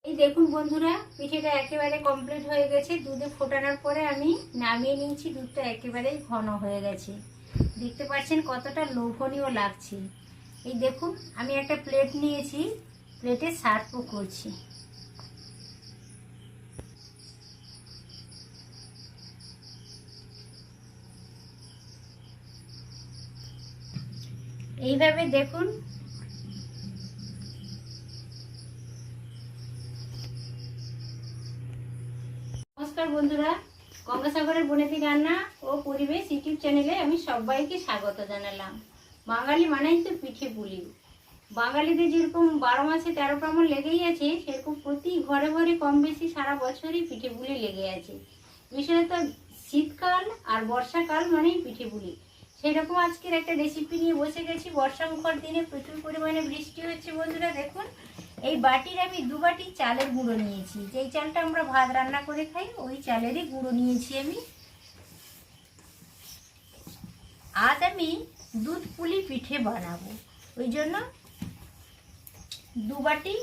এই দেখুন বন্ধুরা, পিঠেটা একেবারে কমপ্লিট হয়ে গেছে। দুধে ফোটানোর পরে আমি নামিয়ে নিয়েছি। দুধটা একেবারেই ঘন হয়ে গেছে। দেখতে পাচ্ছেন কতটা লোভনীয় লাগছে। এই দেখুন, আমি একটা প্লেট নিয়েছি, প্লেটে সার্ভও করছি। এইভাবে দেখুন, নমস্কার বন্ধুরা, গঙ্গাসাগরের বনেদি রান্না ও পরিবেশ ইউটিউব চ্যানেলে আমি সবাইকে স্বাগত জানালাম। বাঙালি মানেই তো পিঠে পুলি। বাঙালিদের যেরকম 12 মাসে 13 পার্বণ লেগেই আছে, সেরকম প্রতি ঘরে ঘরে কম বেশি সারা বছরই পিঠে পুলি লেগে আছে। বিশেষত শীতকাল আর বর্ষাকাল মানেই পিঠে পুলি। সেরকম আজকের একটা রেসিপি নিয়ে বসে গেছি। বর্ষামুখর দিনে প্রচুর পরিমাণে বৃষ্টি হচ্ছে বন্ধুরা। দেখুন, এই বাটির আমি 2 বাটি চালের গুঁড়ো নিয়েছি। যেই চালটা আমরা ভাত রান্না করে খাই, ওই চালেরই গুঁড়ো নিয়েছি আমি। আজ আমি দুধ পুলি পিঠে বানাবো, ওই জন্য 2 বাটি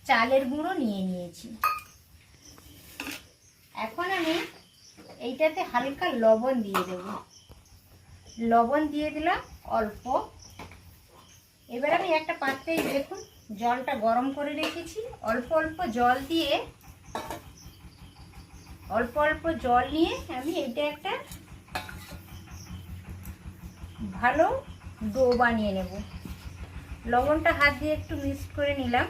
চালের গুঁড়ো নিয়ে নিয়েছি। এখন আমি এইটাতে হালকা লবণ দিয়ে দেব। লবণ দিয়ে দিলাম অল্প। এবার আমি একটা পাত্রে দেখুন জলটা গরম করে রেখেছি। অল্প অল্প জল দিয়ে, অল্প অল্প জল নিয়ে আমি এটা একটা ভালো ডো বানিয়ে নেব। লবণটা হাত দিয়ে একটু মিক্স করে নিলাম।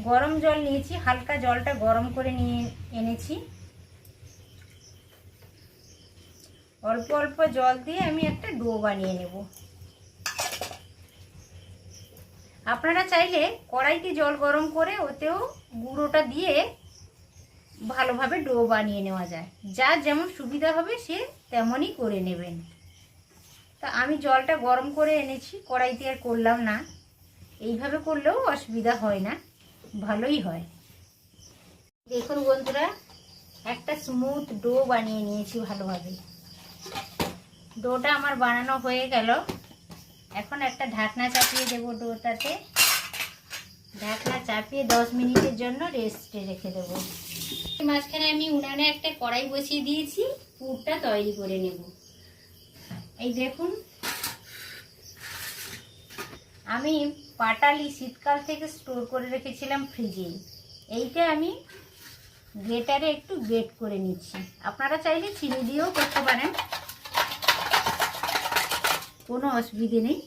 গরম জল নিয়েছি, হালকা জলটা গরম করে নিয়ে এনেছি। অল্প অল্প জল দিয়ে আমি একটা ডো বানিয়ে নেব। আপনারা চাইলে কড়াইতে জল গরম করে ওতেও গুঁড়োটা দিয়ে ভালোভাবে ডো বানিয়ে নেওয়া যায়। যার যেমন সুবিধা হবে সে তেমনই করে নেবেন। তা আমি জলটা গরম করে এনেছি, কড়াইতে আর করলাম না। এইভাবে করলেও অসুবিধা হয় না, ভালোই হয়। দেখুন বন্ধুরা, একটা স্মুথ ডো বানিয়ে নিয়েছি ভালোভাবে। ডোটা আমার বানানো হয়ে গেল। এখন একটা ঢাকনা চাপিয়ে দেব ডোটাতে। ঢাকনা চাপিয়ে 10 মিনিটের জন্য রেস্টে রেখে দেব। মাঝখানে আমি উনানে একটা কড়াই বসিয়ে দিয়েছি, পুরটা তৈরি করে নেব। এই দেখুন, আমি পাটালি শীতকাল থেকে স্টোর করে রেখেছিলাম ফ্রিজে। এইটা আমি গ্রেটারে একটু গ্রেট করে নিচ্ছি। আপনারা চাইলে চিনি দিয়েও করতে পারেন, কোনো অসুবিধে নেই।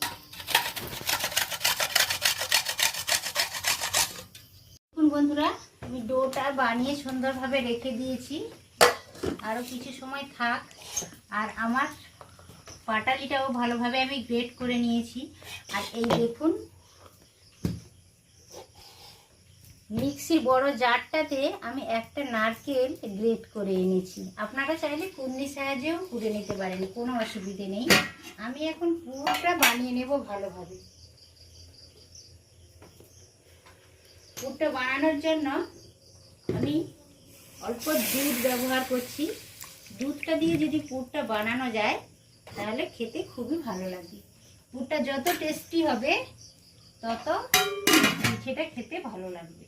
দেখুন বন্ধুরা, আমি ডোটা বানিয়ে সুন্দরভাবে রেখে দিয়েছি। আরও কিছু সময় থাক। আর আমার পাটালিটাও ভালোভাবে আমি গ্রেট করে নিয়েছি। আর এই দেখুন, মিক্সির বড় জারটাতে আমি একটা নারকেল গ্রেট করে এনেছি। আপনারা চাইলে কুন্নির সাহায্যেও কুড়ে নিতে পারেন, কোনো অসুবিধে নেই। আমি এখন পুরটা বানিয়ে নেব ভালোভাবে। পুরটা বানানোর জন্য আমি অল্প দুধ ব্যবহার করছি। দুধটা দিয়ে যদি পুরটা বানানো যায় তাহলে খেতে খুবই ভালো লাগে। পুরটা যত টেস্টি হবে তত পিঠেটা খেতে ভালো লাগবে।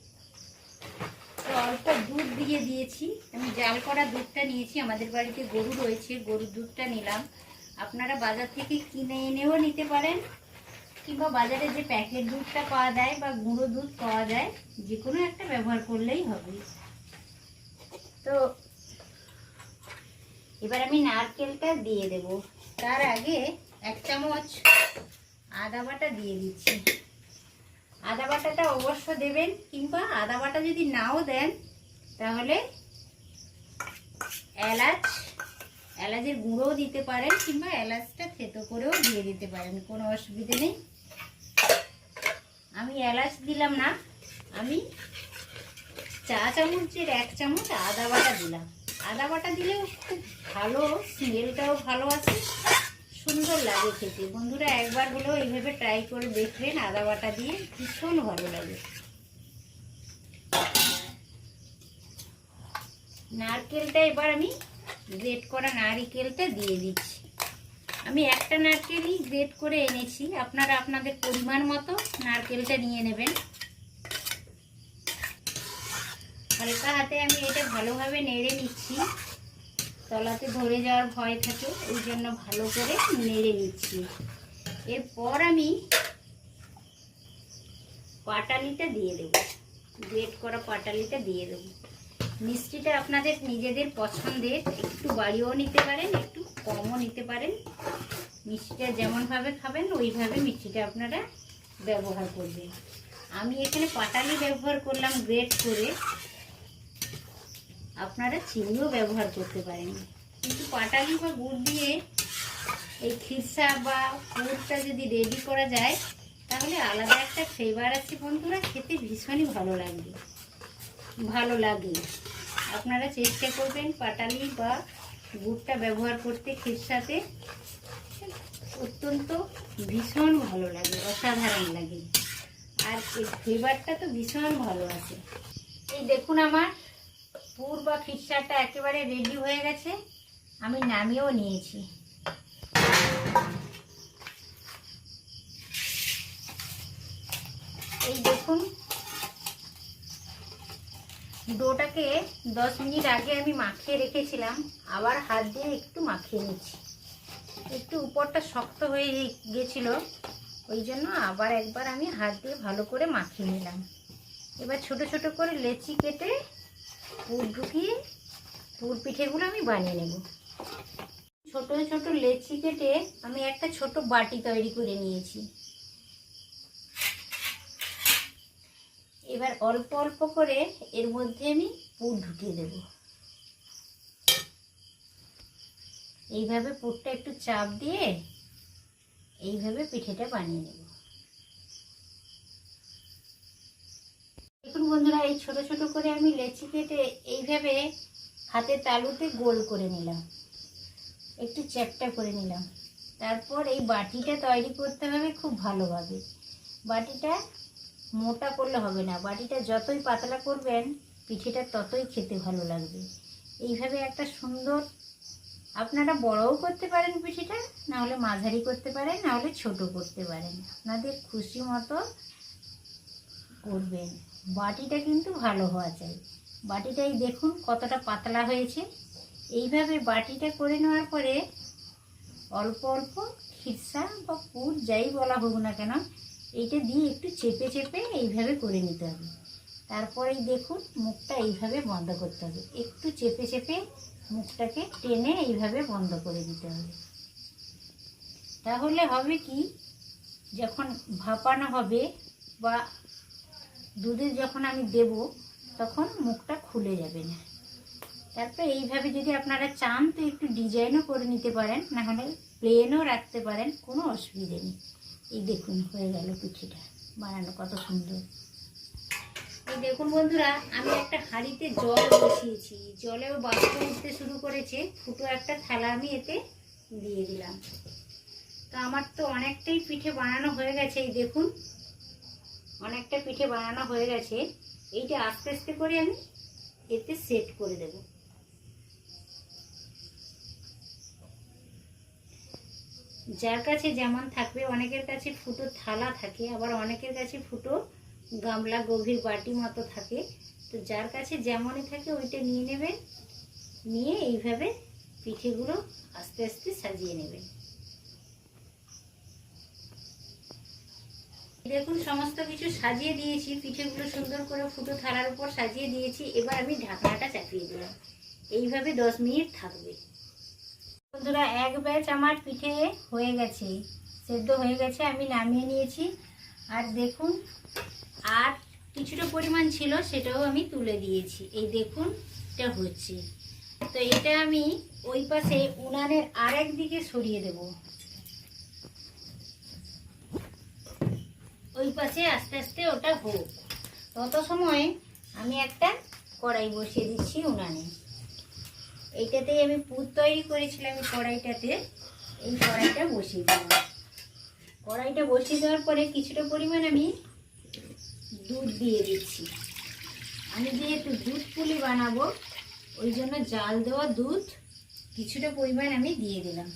তো অল্প দুধ দিয়ে দিয়েছি। আমি জাল করা দুধটা নিয়েছি। আমাদের বাড়িতে গরু রয়েছে, গরুর দুধটা নিলাম। আপনারা বাজার থেকে কিনে এনেও নিতে পারেন, কিংবা বাজারে যে প্যাকেট দুধটা পাওয়া যায় বা গুঁড়ো দুধ পাওয়া যায়, যে কোনো একটা ব্যবহার করলেই হবে। তো এবার আমি নারকেলটা দিয়ে দেব। তার আগে 1 চামচ আদা বাটা দিয়ে দিচ্ছি। আদা বাটাটা অবশ্য দেবেন, কিংবা আদা বাটা যদি নাও দেন তাহলে এলাচের গুঁড়োও দিতে পারেন, কিংবা এলাচটা থেতো করেও দিয়ে দিতে পারেন, কোনো অসুবিধে নেই। আমি এলাচ দিলাম না, আমি চা চামচের 1 চামচ আদা বাটা দিলাম। আদা বাটা দিলেও খুব ভালো, স্মেলটাও ভালো আছে, সুন্দর লাগে খেতে। বন্ধুরা একবার হলেও এইভাবে ট্রাই করে দেখবেন, আদা বাটা দিয়ে ভীষণ ভালো লাগে। নারকেলটা এবার আমি গ্রেট করা নারকেলটা দিয়ে দিচ্ছি। আমি একটা নারকেলই গ্রেট করে এনেছি, আপনারা আপনাদের পরিমাণ মতো নারকেলটা নিয়ে নেবেন। হালকা হাতে আমি এটা ভালোভাবে নেড়ে নিচ্ছি। তলাতে ধরে যাওয়ার ভয় থাকে, ওই জন্য ভালো করে নেড়ে নিচ্ছি। এরপর আমি পাটালিটা দিয়ে দেবো, গ্রেট করা পাটালিটা দিয়ে দেবো। মিষ্টিটা আপনাদের নিজেদের পছন্দের, একটু বাড়িয়েও নিতে পারেন, একটু কমও নিতে পারেন। মিষ্টিটা যেমনভাবে খাবেন ওইভাবে মিষ্টিটা আপনারা ব্যবহার করবেন। আমি এখানে পাটালি ব্যবহার করলাম গ্রেট করে, আপনারা চিনিও ব্যবহার করতে পারেন। কিন্তু পাটালি বা গুড় দিয়ে এই খিরসা বা পুরটা যদি রেডি করা যায় তাহলে আলাদা একটা ফ্লেভার আছে বন্ধুরা, খেতে ভীষণই ভালো লাগে। আপনারা চেষ্টা করবেন পাটালি বা গুড়টা ব্যবহার করতে খিরসাতে, অত্যন্ত ভীষণ ভালো লাগে, অসাধারণ লাগে। আর এই ফ্লেভারটা তো ভীষণ ভালো আছে। এই দেখুন আমার পুর বা খিরসাটা একেবারে রেডি হয়ে গেছে, আমি নামিয়েও নিয়েছি। এই দেখুন ডোটাকে 10 মিনিট আগে আমি মাখিয়ে রেখেছিলাম, আবার হাত দিয়ে একটু মাখিয়ে নিচ্ছি। একটু উপরটা শক্ত হয়ে গিয়েছিল, ওই জন্য আবার একবার আমি হাত দিয়ে ভালো করে মাখিয়ে নিলাম। এবার ছোট ছোট করে লেচি কেটে পুর ঢুকিয়ে পুর পিঠেগুলো আমি বানিয়ে নেব। ছোট ছোট লেচি কেটে আমি একটা ছোট বাটি তৈরি করে নিয়েছি। এবার অল্প অল্প করে এর মধ্যে আমি পুর ঢুকিয়ে দেব। এইভাবে পুরটা একটু চাপ দিয়ে এইভাবে পিঠেটা বানিয়ে নেব। দেখুন বন্ধুরা, এই ছোট ছোট করে আমি লেচি কেটে এইভাবে হাতের তালুতে গোল করে নিলাম, একটু চ্যাপ্টা করে নিলাম। তারপর এই বাটিটা তৈরি করতে হবে খুব ভালোভাবে। বাটিটা মোটা করলে হবে না, বাটিটা যতই পাতলা করবেন পিঠেটা ততই খেতে ভালো লাগবে। এইভাবে একটা সুন্দর, আপনারা বড়ও করতে পারেন পিঠেটা, না হলে মাঝারি করতে পারেন, না হলে ছোট করতে পারেন, আপনাদের খুশি মতো করবেন। বাটিটা কিন্তু ভালো হওয়া চাই। বাটিটাই দেখুন কতটা পাতলা হয়েছে। এইভাবে বাটিটা করে নেওয়ার পরে অল্প অল্প খিরসা বা পুর যাই বলা হোক না কেন, এইটা দিয়ে একটু চেপে চেপে এইভাবে করে নিতে হবে। তারপরেই দেখুন মুখটা এইভাবে বন্ধ করতে হবে, একটু চেপে চেপে মুখটাকে টেনে এইভাবে বন্ধ করে দিতে হবে। তাহলে হবে কি, যখন ভাপানো হবে বা দুধে যখন আমি দেব তখন মুখটা খুলে যাবে না। তারপরে এইভাবে যদি আপনারা চান তো একটু ডিজাইনও করে নিতে পারেন, না হলে প্লেনও রাখতে পারেন, কোনো অসুবিধে নেই। এই দেখুন হয়ে গেল পিঠেটা বানানো কত সুন্দর। এই দেখুন বন্ধুরা, আমি একটা হাঁড়িতে জল বসিয়েছি, জলেও বাষ্প উঠতে শুরু করেছে। ফুটো একটা থালা আমি এতে দিয়ে দিলাম। তো আমার তো অনেকটাই পিঠে বানানো হয়ে গেছে। এই দেখুন অনেকটা পিঠে বানানো হয়ে গেছে। এইটা আস্তে আস্তে করে আমি এতে সেট করে দেব। যার কাছে যেমন থাকবে, অনেকের কাছে ফুটো থালা থাকে, আবার অনেকের কাছে ফুটো গামলা গভীর বাটি মতো থাকে। তো যার কাছে যেমনই থাকে ওইটা নিয়ে নেবেন, নিয়ে এইভাবে পিঠেগুলো আস্তে আস্তে সাজিয়ে নেবেন। দেখুন সমস্ত কিছু সাজিয়ে দিয়েছি, পিঠেগুলো সুন্দর করে ফুটো থালার উপর সাজিয়ে দিয়েছি। এবার আমি ঢাকনাটা চাপিয়ে দিলাম, এইভাবে 10 মিনিট থাকবে। বন্ধুরা, এক ব্যাচ আমার পিঠে হয়ে গেছে, সেদ্ধ হয়ে গেছে, আমি নামিয়ে নিয়েছি। আর দেখুন আর কিছুটা পরিমাণ ছিল, সেটাও আমি তুলে দিয়েছি। এই দেখুন এটা হচ্ছে। তো এটা আমি ওই পাশে উনানের আরেক দিকে সরিয়ে দেব, ওই পাশে আস্তে আস্তে ওটা হোক। তত সময় আমি একটা কড়াই বসিয়ে দিচ্ছি উনানে। এইটাতেই আমি পুর তৈরি করেছিলাম, এই কড়াইটাতে এই কড়াইটা বসিয়ে দিলাম। কড়াইটা বসিয়ে দেওয়ার পরে কিছুটা পরিমাণ আমি দুধ দিয়ে দিচ্ছি। আমি যেহেতু দুধ পুলি বানাবো ওই জন্য জাল দেওয়া দুধ কিছুটা পরিমাণ আমি দিয়ে দিলাম।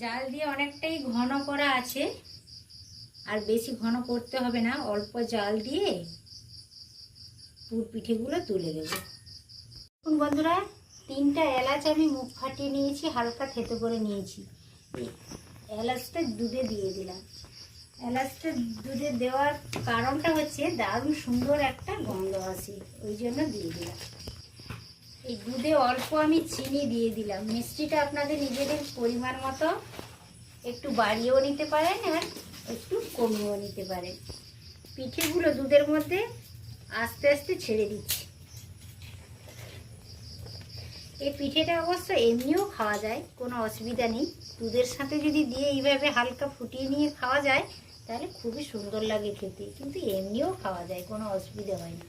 জাল দিয়ে অনেকটাই ঘন করা আছে, আর বেশি ঘন করতে হবে না, অল্প জাল দিয়ে পুর পিঠেগুলো তুলে দেবো। এখন বন্ধুরা 3টা এলাচ আমি মুখ ফাটিয়ে নিয়েছি, হালকা থেতো করে নিয়েছি। এলাচটা দুধে দিয়ে দিলাম। এলাচটা দুধে দেওয়ার কারণটা হচ্ছে দারুণ সুন্দর একটা গন্ধ আসে, ওই জন্য দিয়ে দিলাম। এই দুধে অল্প আমি চিনি দিয়ে দিলাম। মিষ্টিটা আপনাদের নিজেদের পরিমাণ মতো একটু বাড়িয়েও নিতে পারেন আর একটু কমিয়েও নিতে পারেন। পিঠেগুলো দুধের মধ্যে আস্তে আস্তে ছেড়ে দিচ্ছি। এই পিঠেটা অবশ্য এমনিও খাওয়া যায়, কোনো অসুবিধা নেই। দুধের সাথে যদি দিয়ে এইভাবে হালকা ফুটিয়ে নিয়ে খাওয়া যায় তাহলে খুবই সুন্দর লাগে খেতে, কিন্তু এমনিও খাওয়া যায়, কোনো অসুবিধা হয় না।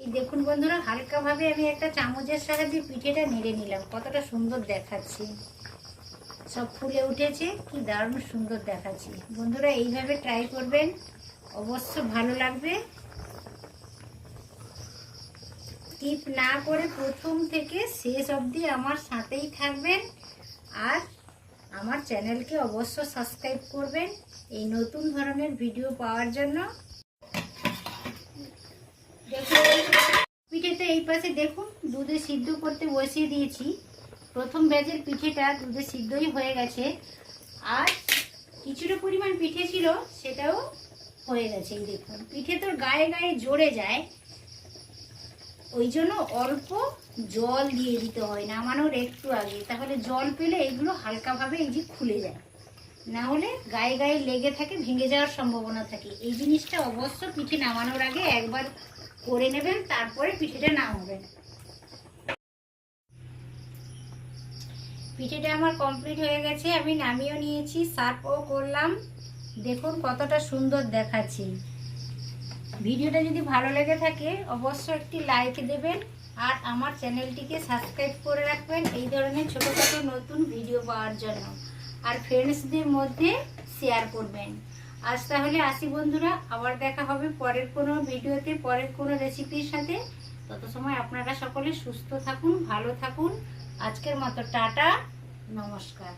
এই দেখুন বন্ধুরা, হালকাভাবে আমি একটা চামচের সাহায্যে পিঠেটা নেড়ে নিলাম। কতটা সুন্দর দেখাচ্ছে, সব ফুলে উঠেছে, কি দারুণ সুন্দর দেখাচ্ছে। বন্ধুরা এইভাবে ট্রাই করবেন, অবশ্য ভালো লাগবে। স্কিপ না করে প্রথম থেকে শেষ অবধি আমার সাথেই থাকবেন আর আমার চ্যানেলকে অবশ্য সাবস্ক্রাইব করবেন এই নতুন ধরনের ভিডিও পাওয়ার জন্য। দেখুন পিঠেটা এই পাশে দেখুন দুধে সিদ্ধ করতে বসিয়ে দিয়েছি। প্রথম ব্যাচের পিঠেটা দুধে সিদ্ধই হয়ে গেছে, আর কিছুটা পরিমাণ পিঠে ছিল সেটাও হয়ে গেছে। এই দেখুন পিঠে তো গায়ে গায়ে জড়ে যায়, ওই জন্য অল্প জল দিয়ে দিতে হয় নামানোর একটু আগে, তাহলে জল পেলে এগুলো হালকাভাবে এই যে খুলে যায়, না হলে গায়ে গায়ে লেগে থাকে, ভেঙে যাওয়ার সম্ভাবনা থাকে। এই জিনিসটা অবশ্য পিঠে নামানোর আগে একবার করে নেবেন, তারপরে পিঠেটা নামাবেন। পিঠেটা আমার কমপ্লিট হয়ে গেছে, আমি নামিয়েও নিয়েছি, সার্ভও করলাম। দেখুন কতটা সুন্দর দেখাচ্ছে। ভিডিওটা যদি ভালো লেগে থাকে অবশ্যই একটি লাইক দেবেন আর আমার চ্যানেলটিকে সাবস্ক্রাইব করে রাখবেন এই ধরনের ছোটোখাটো নতুন ভিডিও পাওয়ার জন্য, আর ফ্রেন্ডসদের মধ্যে শেয়ার করবেন। আজ তাহলে আসি বন্ধুরা, আবার দেখা হবে পরের কোনো ভিডিওতে, পরের কোনো রেসিপির সাথে। তত সময় আপনারা সকলে সুস্থ থাকুন, ভালো থাকুন। আজকের মতো টাটা, নমস্কার।